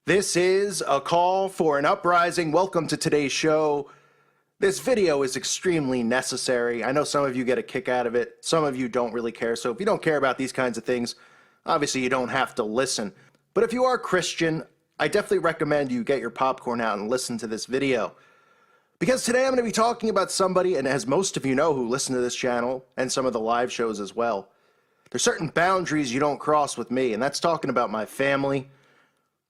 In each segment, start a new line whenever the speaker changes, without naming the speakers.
This is a call for an uprising. Welcome to today's show. This video is extremely necessary. I know some of you get a kick out of it. Some of you don't really care. So if you don't care about these kinds of things, obviously you don't have to listen. But if you are Christian, I definitely recommend you get your popcorn out and listen to this video. Because today I'm going to be talking about somebody, and as most of you know who listen to this channel and some of the live shows as well, there's certain boundaries you don't cross with me, and that's talking about my family,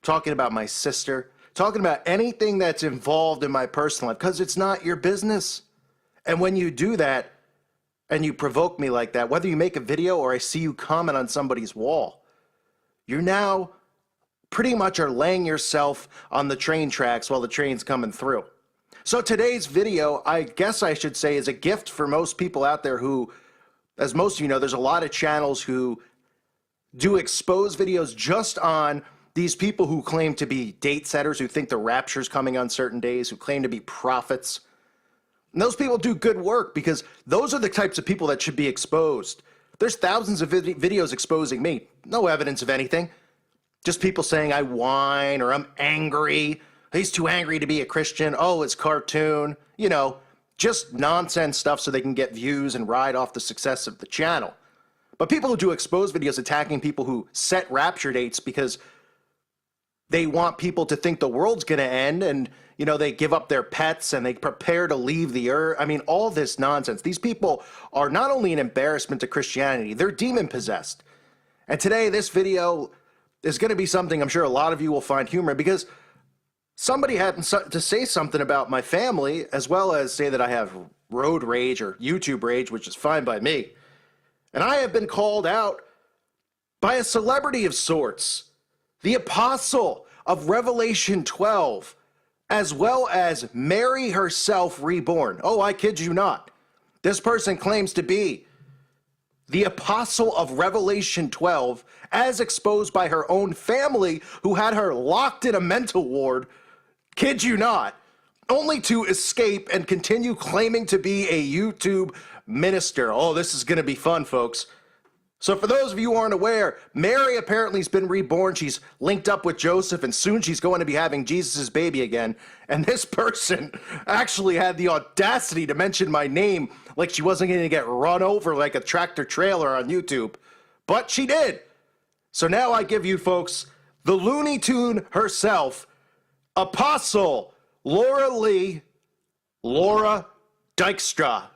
talking about my sister, talking about anything that's involved in my personal life, because it's not your business. And when you do that and you provoke me like that, whether you make a video or I see you comment on somebody's wall, you now pretty much are laying yourself on the train tracks while the train's coming through. So today's video, I guess I should say, is a gift for most people out there who, as most of you know, there's a lot of channels who do expose videos just on these people who claim to be date setters, who think the rapture's coming on certain days, who claim to be prophets. And those people do good work because those are the types of people that should be exposed. There's thousands of videos exposing me. No evidence of anything. Just people saying I whine or I'm angry. He's too angry to be a Christian. Oh, it's cartoon. You know, just nonsense stuff so they can get views and ride off the success of the channel. But people who do expose videos attacking people who set rapture dates because they want people to think the world's going to end, and, you know, they give up their pets and they prepare to leave the earth. I mean, all this nonsense. These people are not only an embarrassment to Christianity, they're demon-possessed. And today, this video is going to be something I'm sure a lot of you will find humor, because somebody happened to say something about my family, as well as say that I have road rage or YouTube rage, which is fine by me. And I have been called out by a celebrity of sorts, the apostle of Revelation 12, as well as Mary herself reborn. Oh, I kid you not. This person claims to be the apostle of Revelation 12, as exposed by her own family, who had her locked in a mental ward, kid you not, only to escape and continue claiming to be a YouTube minister. Oh, this is going to be fun, folks. So for those of you who aren't aware, Mary apparently has been reborn. She's linked up with Joseph, and soon she's going to be having Jesus' baby again. And this person actually had the audacity to mention my name like she wasn't going to get run over like a tractor trailer on YouTube. But she did. So now I give you folks the Looney Tune herself, Apostle Laura Dykstra.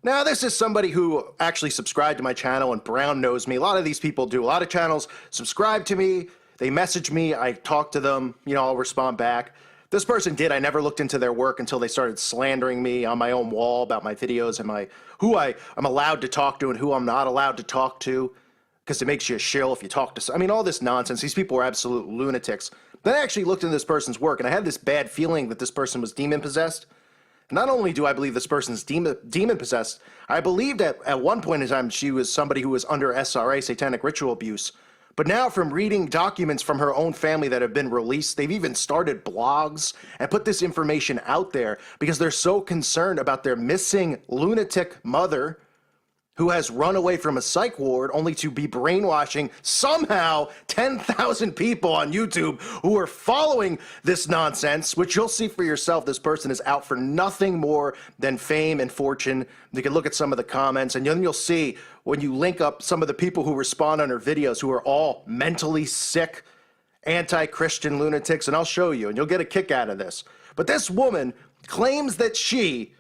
Now, this is somebody who actually subscribed to my channel, and Brown knows me. A lot of these people do. A lot of channels subscribe to me. They message me. I talk to them. You know, I'll respond back. This person did. I never looked into their work until they started slandering me on my own wall about my videos and who I'm allowed to talk to and who I'm not allowed to talk to, because it makes you a shill if you talk to. I mean, all this nonsense. These people are absolute lunatics. Then I actually looked into this person's work, and I had this bad feeling that this person was demon-possessed. Not only do I believe this person's demon-possessed, I believed at one point in time she was somebody who was under SRA, satanic ritual abuse. But now, from reading documents from her own family that have been released, they've even started blogs and put this information out there because they're so concerned about their missing lunatic mother, who has run away from a psych ward only to be brainwashing somehow 10,000 people on YouTube who are following this nonsense, which you'll see for yourself. This person is out for nothing more than fame and fortune. You can look at some of the comments, and then you'll see when you link up some of the people who respond on her videos who are all mentally sick, anti-Christian lunatics, and I'll show you, and you'll get a kick out of this. But this woman claims that she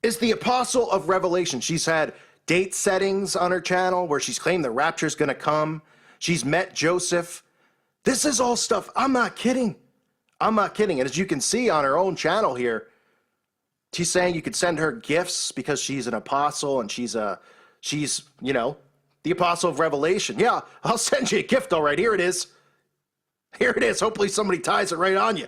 is the apostle of Revelation. She's had date settings on her channel where she's claimed the rapture's going to come. She's met Joseph. This is all stuff. I'm not kidding. I'm not kidding. And as you can see on her own channel here, she's saying you could send her gifts because she's an apostle and she's, you know, the apostle of Revelation. Yeah, I'll send you a gift. All right, here it is. Here it is. Hopefully somebody ties it right on you.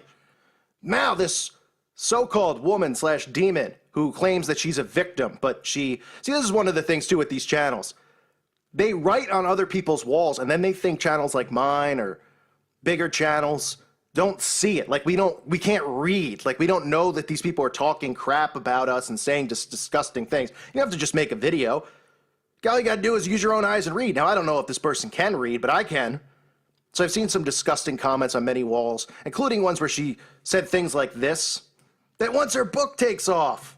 Now this so-called woman slash demon who claims that she's a victim, but this is one of the things too with these channels. They write on other people's walls, and then they think channels like mine or bigger channels don't see it. Like we can't read. Like we don't know that these people are talking crap about us and saying just disgusting things. You have to just make a video. All you got to do is use your own eyes and read. Now, I don't know if this person can read, but I can. So I've seen some disgusting comments on many walls, including ones where she said things like this, that once her book takes off,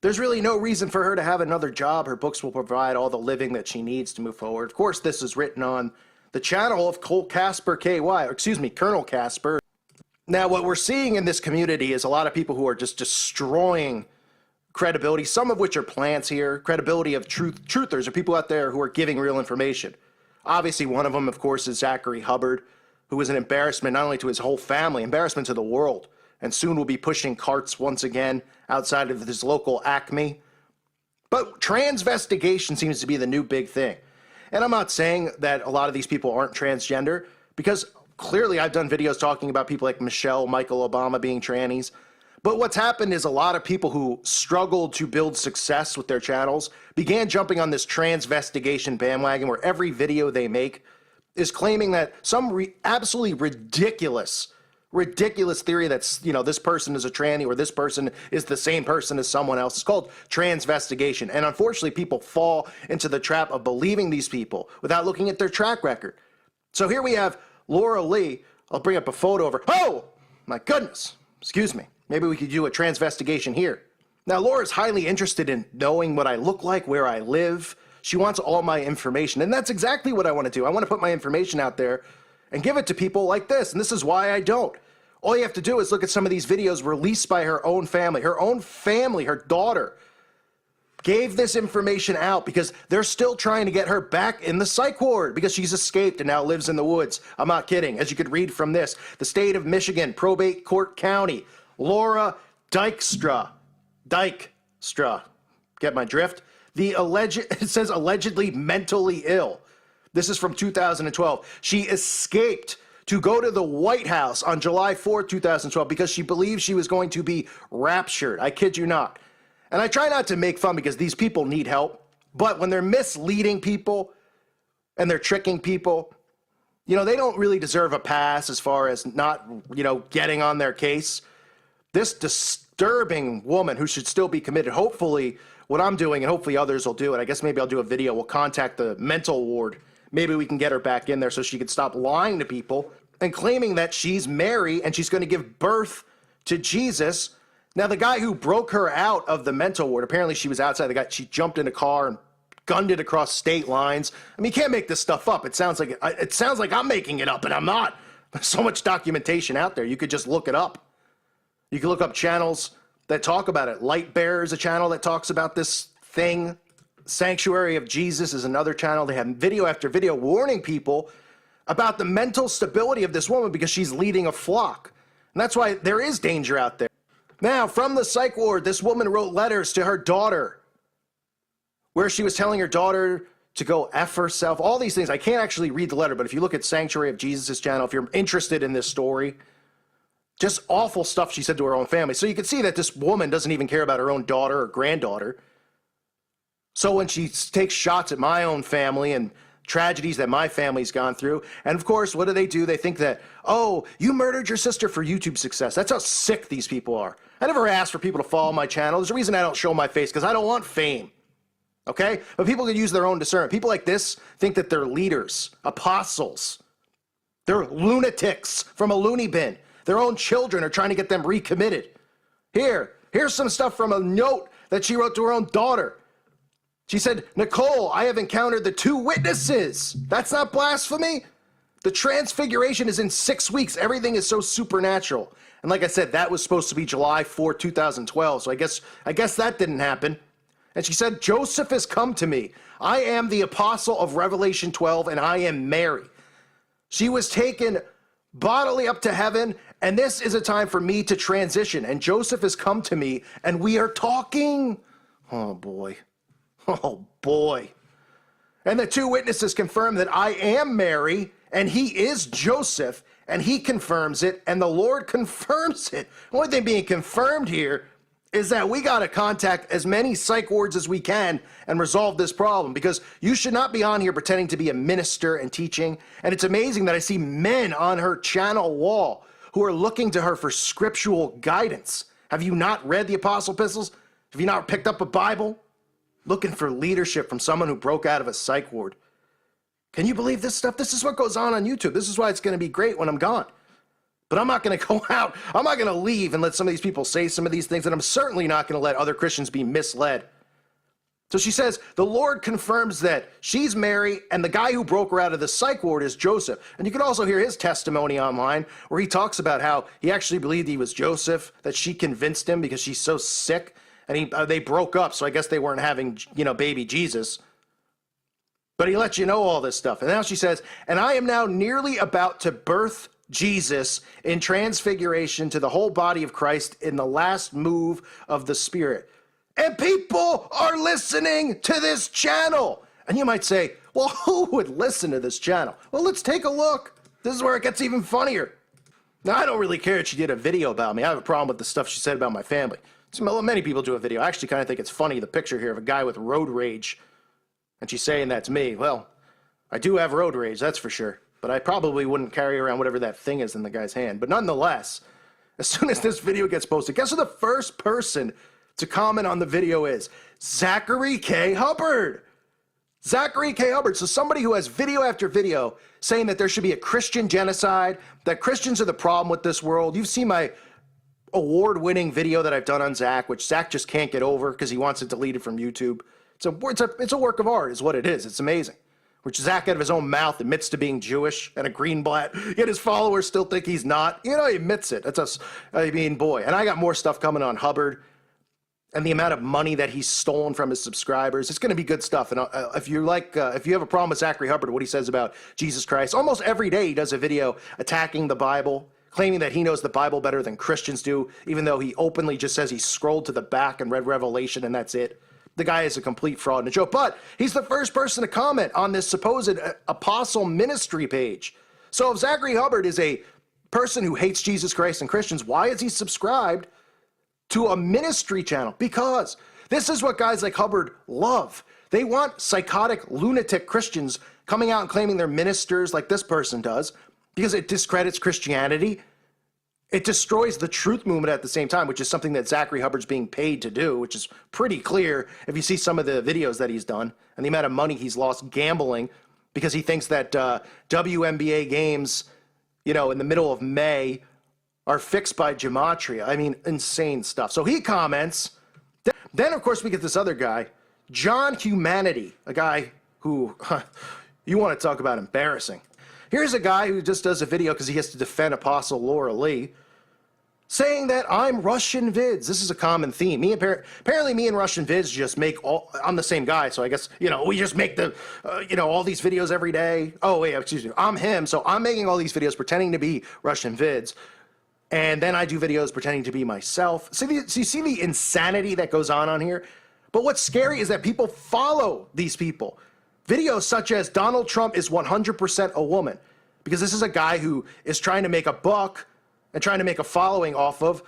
there's really no reason for her to have another job. Her books will provide all the living that she needs to move forward. Of course, this is written on the channel of Colonel Casper. Now, what we're seeing in this community is a lot of people who are just destroying credibility, some of which are plants here, credibility of truthers, or people out there who are giving real information. Obviously, one of them, of course, is Zachary Hubbard, who was an embarrassment not only to his whole family, embarrassment to the world, and soon will be pushing carts once again outside of his local Acme. But transvestigation seems to be the new big thing. And I'm not saying that a lot of these people aren't transgender, because clearly I've done videos talking about people like Michelle, Michael Obama being trannies. But what's happened is a lot of people who struggled to build success with their channels began jumping on this transvestigation bandwagon where every video they make is claiming that some absolutely ridiculous theory that's, this person is a tranny or this person is the same person as someone else. It's called transvestigation. And unfortunately, people fall into the trap of believing these people without looking at their track record. So here we have Laura Lee. I'll bring up a photo of her. Oh, my goodness. Excuse me. Maybe we could do a transvestigation here. Now, Laura's highly interested in knowing what I look like, where I live. She wants all my information, and that's exactly what I want to do. I want to put my information out there and give it to people like this, and this is why I don't. All you have to do is look at some of these videos released by her own family. Her own family, her daughter, gave this information out because they're still trying to get her back in the psych ward because she's escaped and now lives in the woods. I'm not kidding. As you could read from this, the state of Michigan, probate court county, Laura Dykstra. Get my drift? It says allegedly mentally ill. This is from 2012. She escaped to go to the White House on July 4, 2012 because she believed she was going to be raptured. I kid you not. And I try not to make fun because these people need help. But when they're misleading people and they're tricking people, they don't really deserve a pass as far as not, getting on their case. This disturbing woman who should still be committed, hopefully what I'm doing and hopefully others will do it. I guess maybe I'll do a video. We'll contact the mental ward. Maybe we can get her back in there so she can stop lying to people and claiming that she's Mary and she's going to give birth to Jesus. Now, the guy who broke her out of the mental ward, apparently she was outside. She jumped in a car and gunned it across state lines. I mean, you can't make this stuff up. It sounds like I'm making it up, and I'm not. There's so much documentation out there. You could just look it up. You can look up channels that talk about it. Light Bearer is a channel that talks about this thing. Sanctuary of Jesus is another channel. They have video after video warning people about the mental stability of this woman because she's leading a flock. And that's why there is danger out there. Now, from the psych ward, this woman wrote letters to her daughter where she was telling her daughter to go F herself, all these things. I can't actually read the letter, but if you look at Sanctuary of Jesus' channel, if you're interested in this story, just awful stuff she said to her own family. So you can see that this woman doesn't even care about her own daughter or granddaughter. So when she takes shots at my own family and tragedies that my family's gone through, and of course, what do? They think that, oh, you murdered your sister for YouTube success. That's how sick these people are. I never asked for people to follow my channel. There's a reason I don't show my face, because I don't want fame. Okay? But people can use their own discernment. People like this think that they're leaders, apostles. They're lunatics from a loony bin. Their own children are trying to get them recommitted. Here's some stuff from a note that she wrote to her own daughter. She said, Nicole, I have encountered the 2 witnesses. That's not blasphemy. The transfiguration is in 6 weeks. Everything is so supernatural. And like I said, that was supposed to be July 4, 2012. So I guess that didn't happen. And she said, Joseph has come to me. I am the apostle of Revelation 12, and I am Mary. She was taken bodily up to heaven, and this is a time for me to transition. And Joseph has come to me, and we are talking. Oh, boy. Oh, boy. And the 2 witnesses confirm that I am Mary, and he is Joseph, and he confirms it, and the Lord confirms it. The only thing being confirmed here is that we got to contact as many psych wards as we can and resolve this problem, because you should not be on here pretending to be a minister and teaching. And it's amazing that I see men on her channel wall who are looking to her for scriptural guidance. Have you not read the apostle epistles? Have you not picked up a Bible? Looking for leadership from someone who broke out of a psych ward. Can you believe this stuff? This is what goes on YouTube. This is why it's going to be great when I'm gone. But I'm not going to go out. I'm not going to leave and let some of these people say some of these things. And I'm certainly not going to let other Christians be misled. So she says, the Lord confirms that she's Mary, and the guy who broke her out of the psych ward is Joseph. And you can also hear his testimony online, where he talks about how he actually believed he was Joseph, that she convinced him because she's so sick. And they broke up, so I guess they weren't having, baby Jesus. But he lets you know all this stuff. And now she says, and I am now nearly about to birth Jesus in transfiguration to the whole body of Christ in the last move of the Spirit. And people are listening to this channel. And you might say, well, who would listen to this channel? Well, let's take a look. This is where it gets even funnier. Now, I don't really care that she did a video about me. I have a problem with the stuff she said about my family. Many people do a video. I actually kind of think it's funny, the picture here of a guy with road rage. And she's saying that's me. Well, I do have road rage, that's for sure. But I probably wouldn't carry around whatever that thing is in the guy's hand. But nonetheless, as soon as this video gets posted, guess who the first person to comment on the video is? Zachary K. Hubbard. Zachary K. Hubbard. So somebody who has video after video saying that there should be a Christian genocide, that Christians are the problem with this world. You've seen my award-winning video that I've done on Zach, which Zach just can't get over because he wants it deleted from YouTube. It's a work of art is what it is. It's amazing. Which Zach out of his own mouth admits to being Jewish and a Greenblatt, yet his followers still think he's not. He admits it. Boy. And I got more stuff coming on Hubbard and the amount of money that he's stolen from his subscribers. It's going to be good stuff. And if you have a problem with Zachary Hubbard, what he says about Jesus Christ, almost every day he does a video attacking the Bible, claiming that he knows the Bible better than Christians do, even though he openly just says he scrolled to the back and read Revelation and that's it. The guy is a complete fraud and a joke, but he's the first person to comment on this supposed apostle ministry page. So if Zachary Hubbard is a person who hates Jesus Christ and Christians, why is he subscribed to a ministry channel? Because this is what guys like Hubbard love. They want psychotic, lunatic Christians coming out and claiming they're ministers like this person does, because it discredits Christianity. It destroys the truth movement at the same time, which is something that Zachary Hubbard's being paid to do, which is pretty clear if you see some of the videos that he's done and the amount of money he's lost gambling because he thinks that WNBA games, in the middle of May are fixed by gematria. I mean, insane stuff. So he comments. Then, of course, we get this other guy, John Humanity, a guy who, you want to talk about embarrassing. Here's a guy who just does a video because he has to defend Apostle Laura Lee, saying that I'm Russian vids. This is a common theme. Apparently me and Russian vids just I'm the same guy, so I guess, we just make all these videos every day. Oh, wait, excuse me. I'm him, so I'm making all these videos pretending to be Russian vids, and then I do videos pretending to be myself. So you see the insanity that goes on here? But what's scary is that people follow these people. Videos such as Donald Trump is 100% a woman, because this is a guy who is trying to make a buck and trying to make a following off of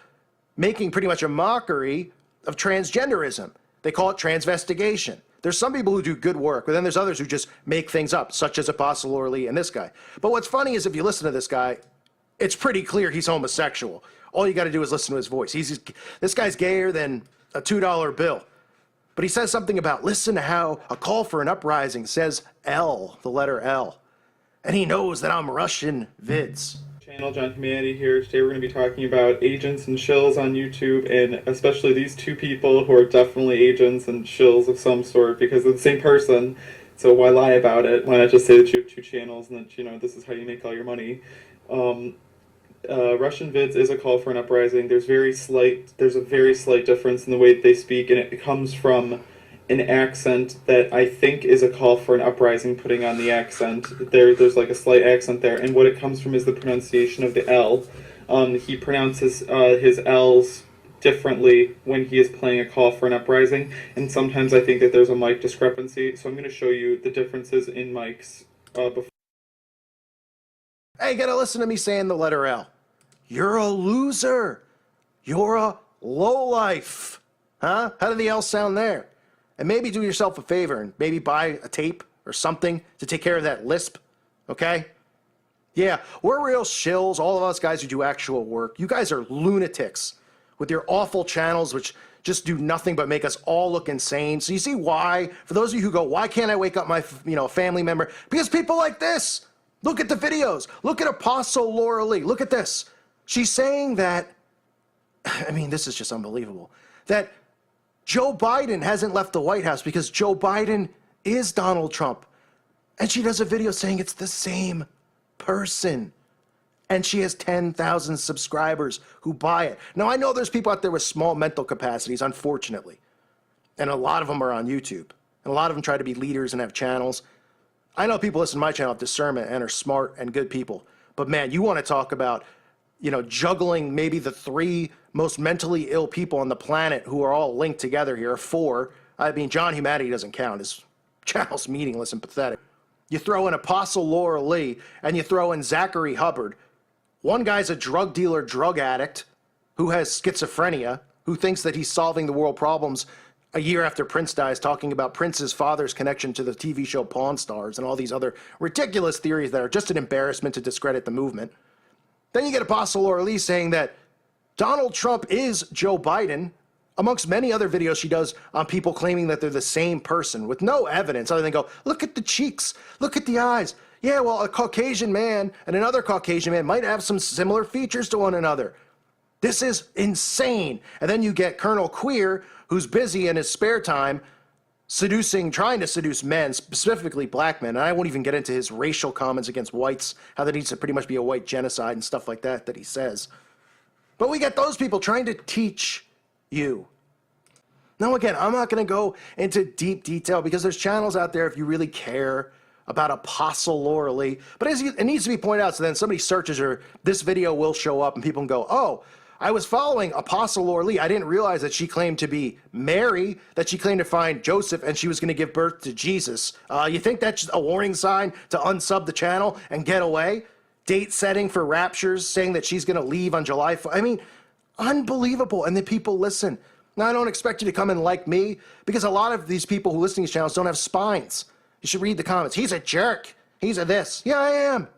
making pretty much a mockery of transgenderism. They call it transvestigation. There's some people who do good work, but then there's others who just make things up, such as Apostle Laura Lee and this guy. But what's funny is if you listen to this guy, it's pretty clear he's homosexual. All you got to do is listen to his voice. This guy's gayer than a $2 bill. But he says something about, listen to how a call for an uprising says L, the letter L. And he knows that I'm Russian vids.
Channel John Humanity here. Today we're going to be talking about agents and shills on YouTube, and especially these two people who are definitely agents and shills of some sort because they're the same person. So why lie about it? Why not just say that you have two channels and that, this is how you make all your money? Russian vids is a call for an uprising. There's a very slight difference in the way that they speak, and it comes from an accent that I think is a call for an uprising, putting on the accent. There's like a slight accent there, and what it comes from is the pronunciation of the L. He pronounces his L's differently when he is playing a call for an uprising, and sometimes I think that there's a mic discrepancy, so I'm going to show you the differences in mics before.
Hey, you gotta listen to me saying the letter L. You're a loser. You're a low life. Huh? How did the L sound there? And maybe do yourself a favor and maybe buy a tape or something to take care of that lisp, okay? Yeah, we're real shills, all of us guys who do actual work. You guys are lunatics with your awful channels which just do nothing but make us all look insane. So you see why, for those of you who go, why can't I wake up my family member? Because people like this. Look at the videos. Look at Apostle Laura Lee. Look at this. She's saying that, I mean, this is just unbelievable, that Joe Biden hasn't left the White House because Joe Biden is Donald Trump. And she does a video saying it's the same person. And she has 10,000 subscribers who buy it. Now, I know there's people out there with small mental capacities, unfortunately. And a lot of them are on YouTube. And a lot of them try to be leaders and have channels. I know people listen to my channel have discernment and are smart and good people. But man, you want to talk about, juggling maybe the 3 most mentally ill people on the planet who are all linked together here, 4. I mean, John Humanity doesn't count. His channel's meaningless and pathetic. You throw in Apostle Laura Lee and you throw in Zachary Hubbard. One guy's a drug dealer, drug addict who has schizophrenia, who thinks that he's solving the world problems a year after Prince dies, talking about Prince's father's connection to the TV show Pawn Stars and all these other ridiculous theories that are just an embarrassment to discredit the movement. Then you get Apostle Laura Lee saying that Donald Trump is Joe Biden, amongst many other videos she does on people claiming that they're the same person with no evidence other than go, look at the cheeks, look at the eyes. Yeah, well, a Caucasian man and another Caucasian man might have some similar features to one another. This is insane. And then you get Colonel Queer, who's busy in his spare time trying to seduce men, specifically black men. And I won't even get into his racial comments against whites, how there needs to pretty much be a white genocide and stuff like that he says. But we get those people trying to teach you. Now, again, I'm not going to go into deep detail because there's channels out there if you really care about Apostle Laura Lee. But it needs to be pointed out so then somebody searches her, this video will show up and people can go, oh, I was following Apostle Laura Lee. I didn't realize that she claimed to be Mary, that she claimed to find Joseph, and she was going to give birth to Jesus. You think that's a warning sign to unsub the channel and get away? Date setting for raptures, saying that she's going to leave on July 4th. I mean, unbelievable. And the people listen. Now, I don't expect you to come in like me, because a lot of these people who listen to these channels don't have spines. You should read the comments. He's a jerk. He's a this. Yeah, I am.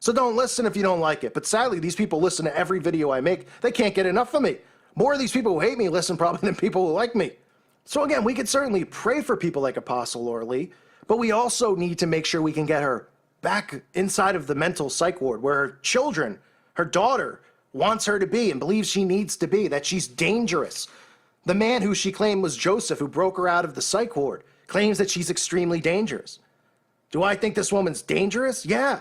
So don't listen if you don't like it. But sadly, these people listen to every video I make. They can't get enough of me. More of these people who hate me listen probably than people who like me. So again, we could certainly pray for people like Apostle Laura Lee, but we also need to make sure we can get her back inside of the mental psych ward where her children, her daughter, wants her to be and believes she needs to be, that she's dangerous. The man who she claimed was Joseph, who broke her out of the psych ward, claims that she's extremely dangerous. Do I think this woman's dangerous? Yeah.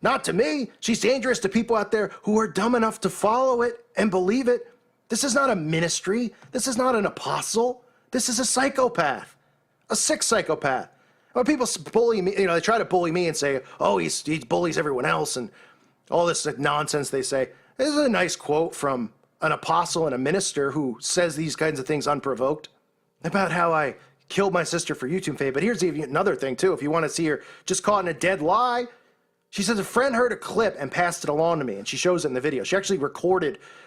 Not to me. She's dangerous to people out there who are dumb enough to follow it and believe it. This is not a ministry. This is not an apostle. This is a psychopath, a sick psychopath. When people bully me, they try to bully me and say, oh, he bullies everyone else and all this nonsense they say. This is a nice quote from an apostle and a minister who says these kinds of things unprovoked about how I killed my sister for YouTube fame. But here's even another thing, too. If you want to see her just caught in a dead lie, she says a friend heard a clip and passed it along to me, and she shows it in the video. She actually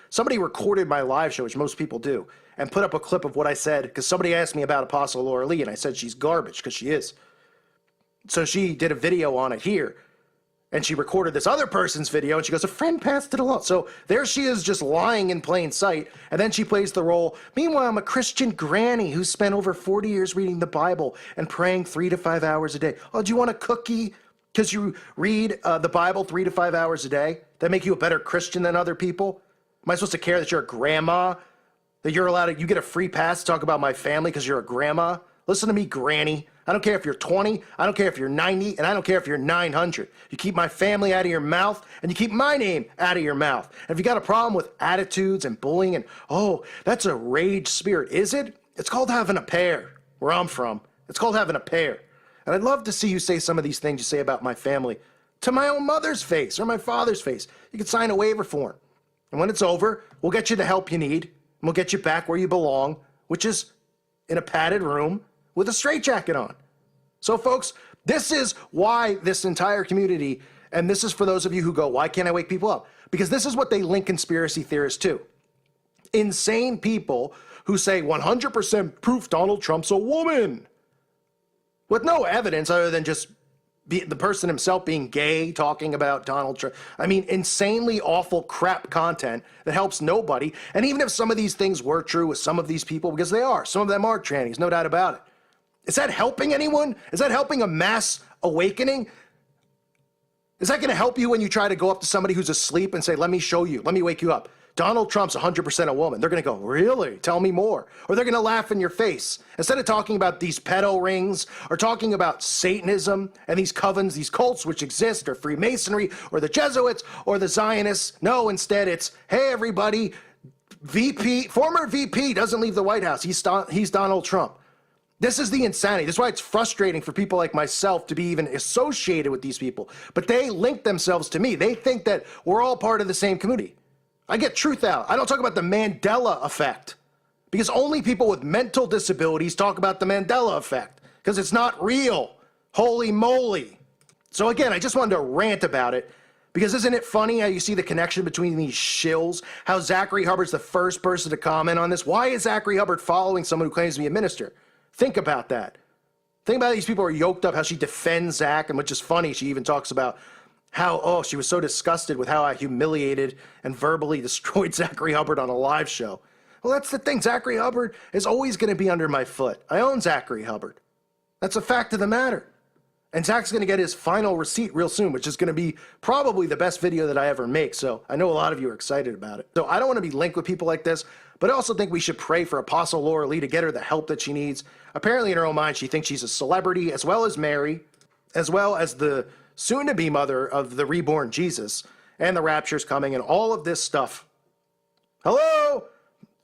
somebody recorded my live show, which most people do, and put up a clip of what I said, because somebody asked me about Apostle Laura Lee, and I said she's garbage, because she is. So she did a video on it here, and she recorded this other person's video, and she goes, a friend passed it along. So there she is just lying in plain sight, and then she plays the role, meanwhile, I'm a Christian granny who spent over 40 years reading the Bible and praying 3 to 5 hours a day. Oh, do you want a cookie? Because you read the Bible 3 to 5 hours a day? That make you a better Christian than other people? Am I supposed to care that you're a grandma? That you get a free pass to talk about my family because you're a grandma? Listen to me, granny. I don't care if you're 20, I don't care if you're 90, and I don't care if you're 900. You keep my family out of your mouth, and you keep my name out of your mouth. And if you got a problem with attitudes and bullying and, oh, that's a rage spirit, is it? It's called having a pair, where I'm from. It's called having a pair. And I'd love to see you say some of these things you say about my family to my own mother's face or my father's face. You can sign a waiver form. And when it's over, we'll get you the help you need, and we'll get you back where you belong, which is in a padded room with a straitjacket on. So, folks, this is why this entire community, and this is for those of you who go, why can't I wake people up? Because this is what they link conspiracy theorists to. insane people who say 100% proof Donald Trump's a woman with no evidence other than just the person himself being gay, talking about Donald Trump. I mean, insanely awful crap content that helps nobody. And even if some of these things were true with some of these people, because they are, some of them are trannies, no doubt about it. Is that helping anyone? Is that helping a mass awakening? Is that going to help you when you try to go up to somebody who's asleep and say, let me show you, let me wake you up? Donald Trump's 100% a woman. They're going to go, really? Tell me more. Or they're going to laugh in your face. Instead of talking about these pedo rings or talking about Satanism and these covens, these cults which exist, or Freemasonry, or the Jesuits, or the Zionists. No, instead it's, hey, everybody, former VP doesn't leave the White House. He's Donald Trump. This is the insanity. This is why it's frustrating for people like myself to be even associated with these people. But they link themselves to me. They think that we're all part of the same community. I get truth out. I don't talk about the Mandela effect because only people with mental disabilities talk about the Mandela effect because it's not real. Holy moly. So again, I just wanted to rant about it because isn't it funny how you see the connection between these shills? How Zachary Hubbard's the first person to comment on this. Why is Zachary Hubbard following someone who claims to be a minister? Think about that. Think about these people are yoked up, how she defends Zach, and which is funny, she even talks about how, oh, she was so disgusted with how I humiliated and verbally destroyed Zachary Hubbard on a live show. Well, that's the thing. Zachary Hubbard is always going to be under my foot. I own Zachary Hubbard. That's a fact of the matter. And Zach's going to get his final receipt real soon, which is going to be probably the best video that I ever make. So I know a lot of you are excited about it. So I don't want to be linked with people like this, but I also think we should pray for Apostle Laura Lee to get her the help that she needs. Apparently in her own mind, she thinks she's a celebrity, as well as Mary, as well as the soon-to-be mother of the reborn Jesus, and the rapture's coming, and all of this stuff. Hello?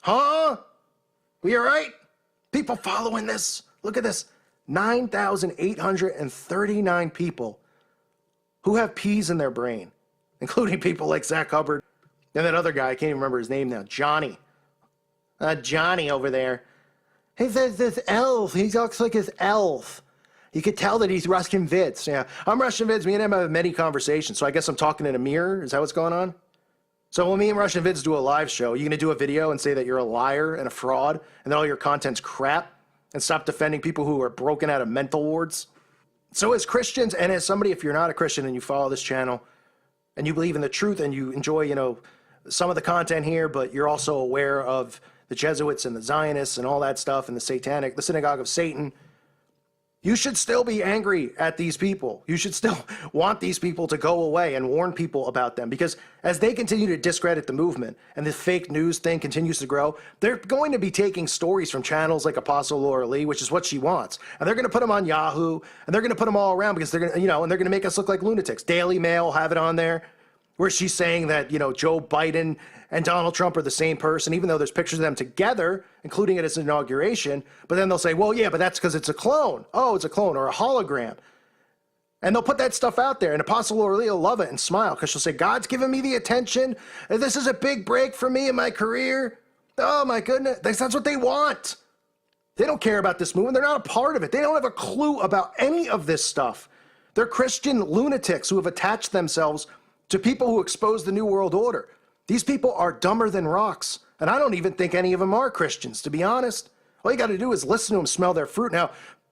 Huh? We all right? People following this? Look at this. 9,839 people who have peas in their brain, including people like Zach Hubbard and that other guy, I can't even remember his name now, Johnny. Johnny over there. Hey, this elf. He looks like his elf. You could tell that he's Russian Vids. Yeah, I'm Russian Vids. Me and him have many conversations, so I guess I'm talking in a mirror. Is that what's going on? So when me and Russian Vids do a live show, you going to do a video and say that you're a liar and a fraud and that all your content's crap and stop defending people who are broken out of mental wards? So as Christians and as somebody, if you're not a Christian and you follow this channel and you believe in the truth and you enjoy, some of the content here, but you're also aware of the Jesuits and the Zionists and all that stuff and the synagogue of Satan, you should still be angry at these people. You should still want these people to go away and warn people about them, because as they continue to discredit the movement and the fake news thing continues to grow, they're going to be taking stories from channels like Apostle Laura Lee, which is what she wants, and they're going to put them on Yahoo, and they're going to put them all around because they're going to, and they're going to make us look like lunatics. Daily Mail will have it on there where she's saying that, Joe Biden and Donald Trump are the same person, even though there's pictures of them together, including at his inauguration. But then they'll say, well, yeah, but that's because it's a clone. Oh, it's a clone or a hologram. And they'll put that stuff out there. And Apostle Laura Lee will love it and smile because she'll say, God's given me the attention. And this is a big break for me in my career. Oh, my goodness. That's what they want. They don't care about this movement. They're not a part of it. They don't have a clue about any of this stuff. They're Christian lunatics who have attached themselves to people who expose the New World Order. These people are dumber than rocks, and I don't even think any of them are Christians, to be honest. All you got to do is listen to them smell their fruit. Now,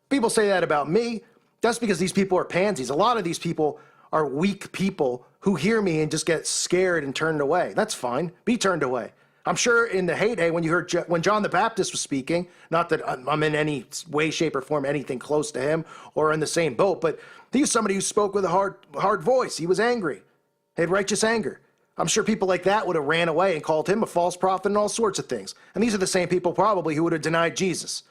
people say that about me. That's because these people are pansies. A lot of these people are weak people who hear me and just get scared and turned away. That's fine. Be turned away. I'm sure in the heyday when you heard when John the Baptist was speaking, not that I'm in any way, shape, or form anything close to him or in the same boat, but he was somebody who spoke with a hard voice. He was angry. He had righteous anger. I'm sure people like that would have ran away and called him a false prophet and all sorts of things. And these are the same people probably who would have denied Jesus.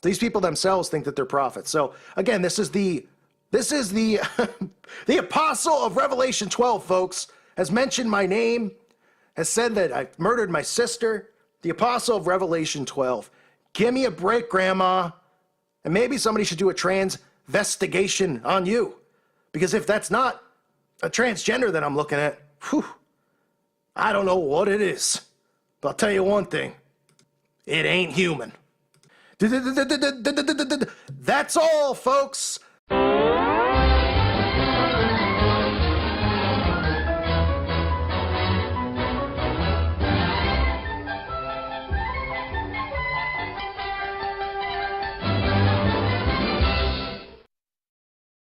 These people themselves think that they're prophets. So again, this is the the apostle of Revelation 12, folks, has mentioned my name, has said that I've murdered my sister. The apostle of Revelation 12. Give me a break, Grandma. And maybe somebody should do a transvestigation on you. Because if that's not a transgender that I'm looking at, whew, I don't know what it is, but I'll tell you one thing. It ain't human. That's all, folks.